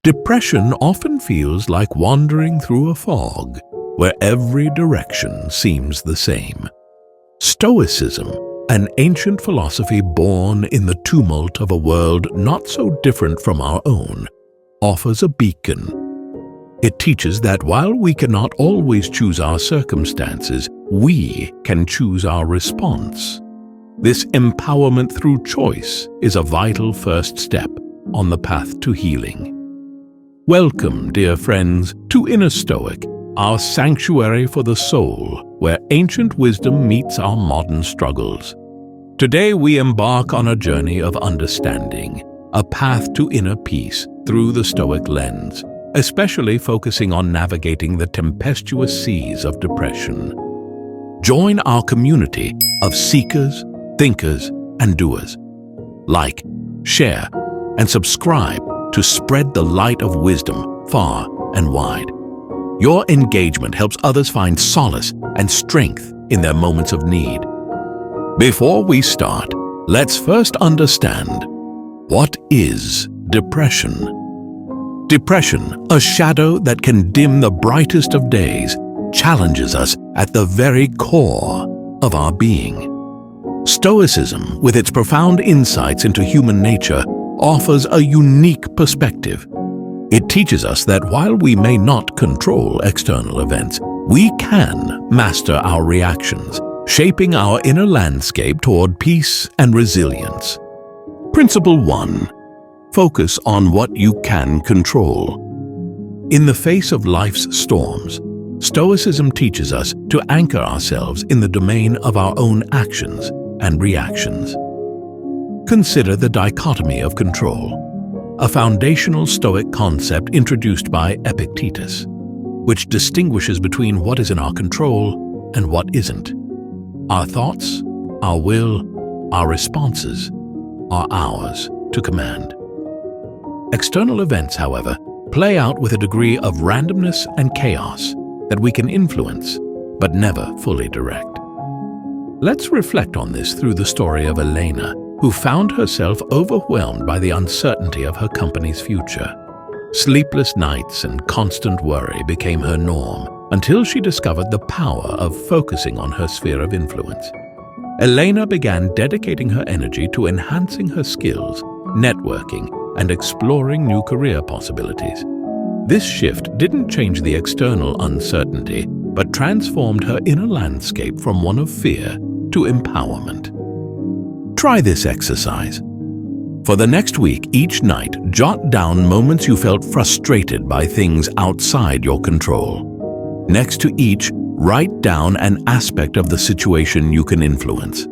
Depression often feels like wandering through a fog, where every direction seems the same. Stoicism, an ancient philosophy born in the tumult of a world not so different from our own, offers a beacon. It teaches that while we cannot always choose our circumstances, we can choose our response. This empowerment through choice is a vital first step on the path to healing. Welcome, dear friends, to Inner Stoic, our sanctuary for the soul, where ancient wisdom meets our modern struggles. Today we embark on a journey of understanding, a path to inner peace through the Stoic lens, especially focusing on navigating the tempestuous seas of depression. Join our community of seekers, thinkers, and doers. Like, share, and subscribe to spread the light of wisdom far and wide. Your engagement helps others find solace and strength in their moments of need. Before we start, let's first understand, what is depression? Depression, a shadow that can dim the brightest of days, challenges us at the very core of our being. Stoicism, with its profound insights into human nature, offers a unique perspective. It teaches us that while we may not control external events, we can master our reactions, shaping our inner landscape toward peace and resilience. Principle 1. Focus on what you can control. In the face of life's storms, Stoicism teaches us to anchor ourselves in the domain of our own actions and reactions. Consider the dichotomy of control, a foundational Stoic concept introduced by Epictetus, which distinguishes between what is in our control and what isn't. Our thoughts, our will, our responses are ours to command. External events, however, play out with a degree of randomness and chaos that we can influence, but never fully direct. Let's reflect on this through the story of Elena, who found herself overwhelmed by the uncertainty of her company's future. Sleepless nights and constant worry became her norm until she discovered the power of focusing on her sphere of influence. Elena began dedicating her energy to enhancing her skills, networking, and exploring new career possibilities. This shift didn't change the external uncertainty, but transformed her inner landscape from one of fear to empowerment. Try this exercise. For the next week, each night, jot down moments you felt frustrated by things outside your control. Next to each, write down an aspect of the situation you can influence.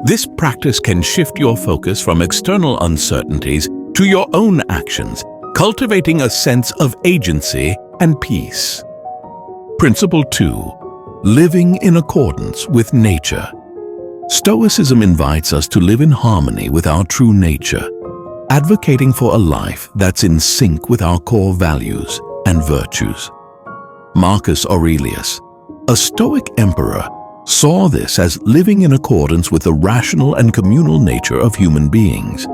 This practice can shift your focus from external uncertainties to your own actions, cultivating a sense of agency and peace. Principle 2. Living in accordance with nature. Stoicism invites us to live in harmony with our true nature, advocating for a life that's in sync with our core values and virtues. Marcus Aurelius, a Stoic emperor, saw this as living in accordance with the rational and communal nature of human beings.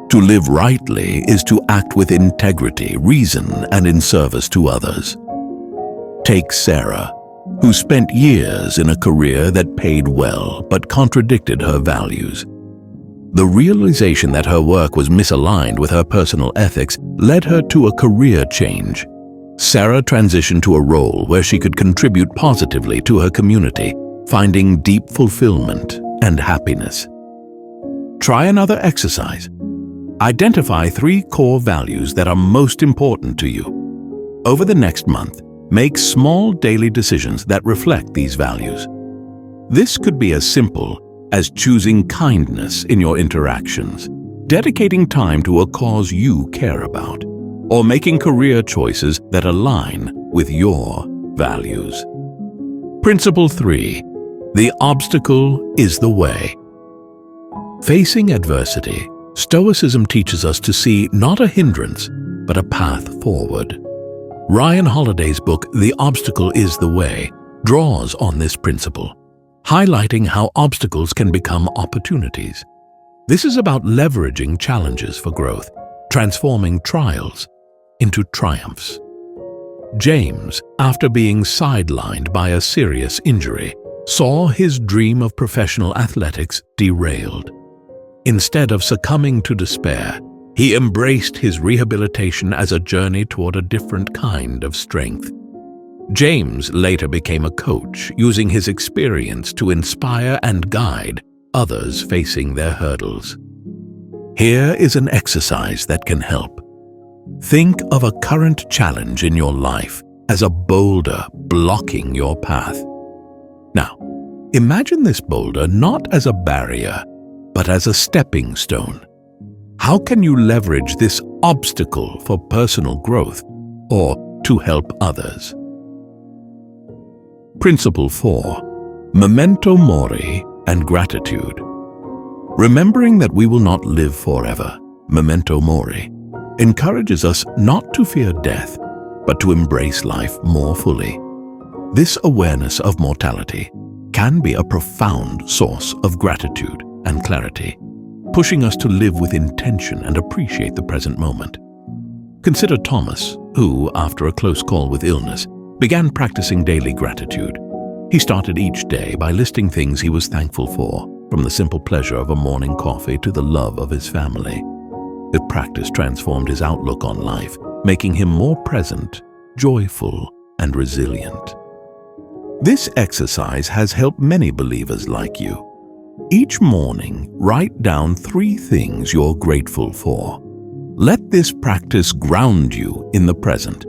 To live rightly is to act with integrity, reason, and in service to others. Take Sarah, who spent years in a career that paid well but contradicted her values. The realization that her work was misaligned with her personal ethics led her to a career change. Sarah transitioned to a role where she could contribute positively to her community, finding deep fulfillment and happiness. Try another exercise. Identify 3 core values that are most important to you. Over the next month, make small daily decisions that reflect these values. This could be as simple as choosing kindness in your interactions, dedicating time to a cause you care about, or making career choices that align with your values. Principle 3. The obstacle is the way. Facing adversity, Stoicism teaches us to see not a hindrance, but a path forward. Ryan Holiday's book, The Obstacle is the Way, draws on this principle, highlighting how obstacles can become opportunities. This is about leveraging challenges for growth, transforming trials into triumphs. James, after being sidelined by a serious injury, saw his dream of professional athletics derailed. Instead of succumbing to despair, he embraced his rehabilitation as a journey toward a different kind of strength. James later became a coach, using his experience to inspire and guide others facing their hurdles. Here is an exercise that can help. Think of a current challenge in your life as a boulder blocking your path. Now, imagine this boulder not as a barrier, but as a stepping stone. How can you leverage this obstacle for personal growth or to help others? Principle 4. Memento Mori and gratitude. Remembering that we will not live forever, Memento Mori, encourages us not to fear death, but to embrace life more fully. This awareness of mortality can be a profound source of gratitude and clarity, pushing us to live with intention and appreciate the present moment. Consider Thomas, who, after a close call with illness, began practicing daily gratitude. He started each day by listing things he was thankful for, from the simple pleasure of a morning coffee to the love of his family. The practice transformed his outlook on life, making him more present, joyful, and resilient. This exercise has helped many believers like you. Each morning, write down 3 things you're grateful for. Let this practice ground you in the present,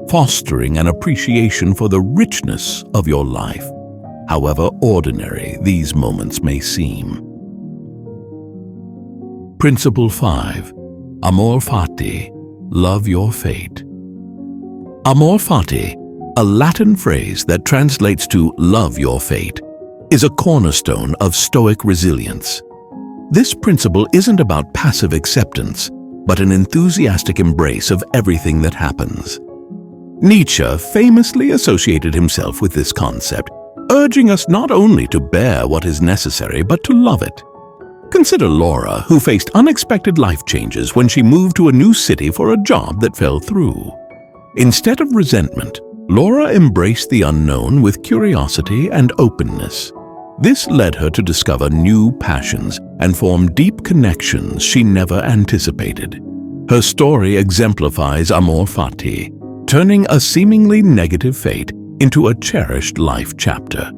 fostering an appreciation for the richness of your life, however ordinary these moments may seem. Principle 5. Amor Fati, love your fate. Amor Fati, a Latin phrase that translates to love your fate, is a cornerstone of Stoic resilience. This principle isn't about passive acceptance, but an enthusiastic embrace of everything that happens. Nietzsche famously associated himself with this concept, urging us not only to bear what is necessary, but to love it. Consider Laura, who faced unexpected life changes when she moved to a new city for a job that fell through. Instead of resentment, Laura embraced the unknown with curiosity and openness. This led her to discover new passions and form deep connections she never anticipated. Her story exemplifies Amor Fati, turning a seemingly negative fate into a cherished life chapter.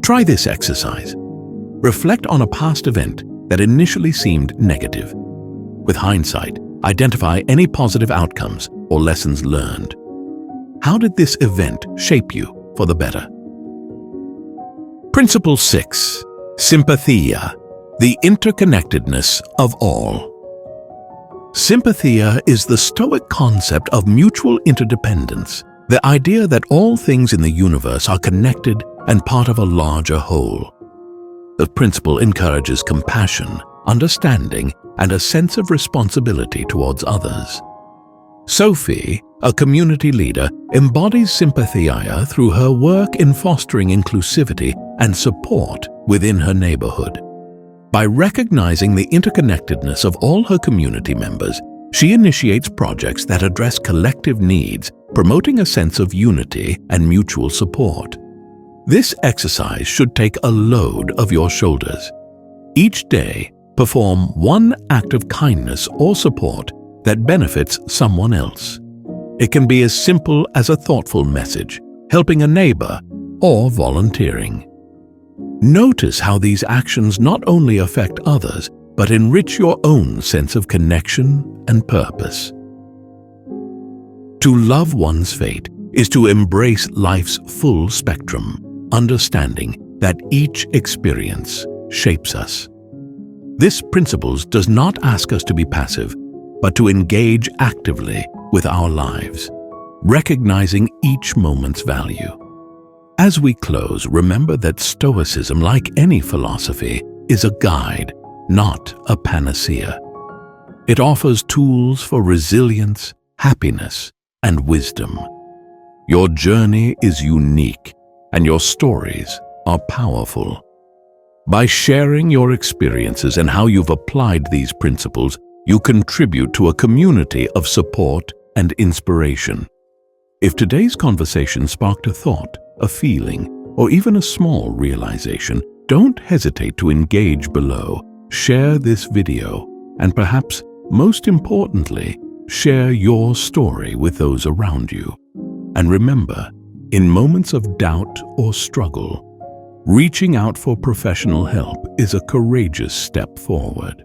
Try this exercise. Reflect on a past event that initially seemed negative. With hindsight, identify any positive outcomes or lessons learned. How did this event shape you for the better? Principle 6. Sympatheia, the interconnectedness of all. Sympatheia is the Stoic concept of mutual interdependence, the idea that all things in the universe are connected and part of a larger whole. The principle encourages compassion, understanding, and a sense of responsibility towards others. Sophie, a community leader, embodies Sympatheia through her work in fostering inclusivity and support within her neighborhood. By recognizing the interconnectedness of all her community members, she initiates projects that address collective needs, promoting a sense of unity and mutual support. This exercise should take a load of your shoulders. Each day, perform one act of kindness or support that benefits someone else. It can be as simple as a thoughtful message, helping a neighbor, or volunteering. Notice how these actions not only affect others, but enrich your own sense of connection and purpose. To love one's fate is to embrace life's full spectrum, understanding that each experience shapes us. This principle does not ask us to be passive, but to engage actively with our lives, recognizing each moment's value. As we close, remember that Stoicism, like any philosophy, is a guide, not a panacea. It offers tools for resilience, happiness, and wisdom. Your journey is unique, and your stories are powerful. By sharing your experiences and how you've applied these principles, you contribute to a community of support and inspiration. If today's conversation sparked a thought, a feeling, or even a small realization, don't hesitate to engage below. Share this video, and perhaps, most importantly, share your story with those around you. And remember, in moments of doubt or struggle, reaching out for professional help is a courageous step forward.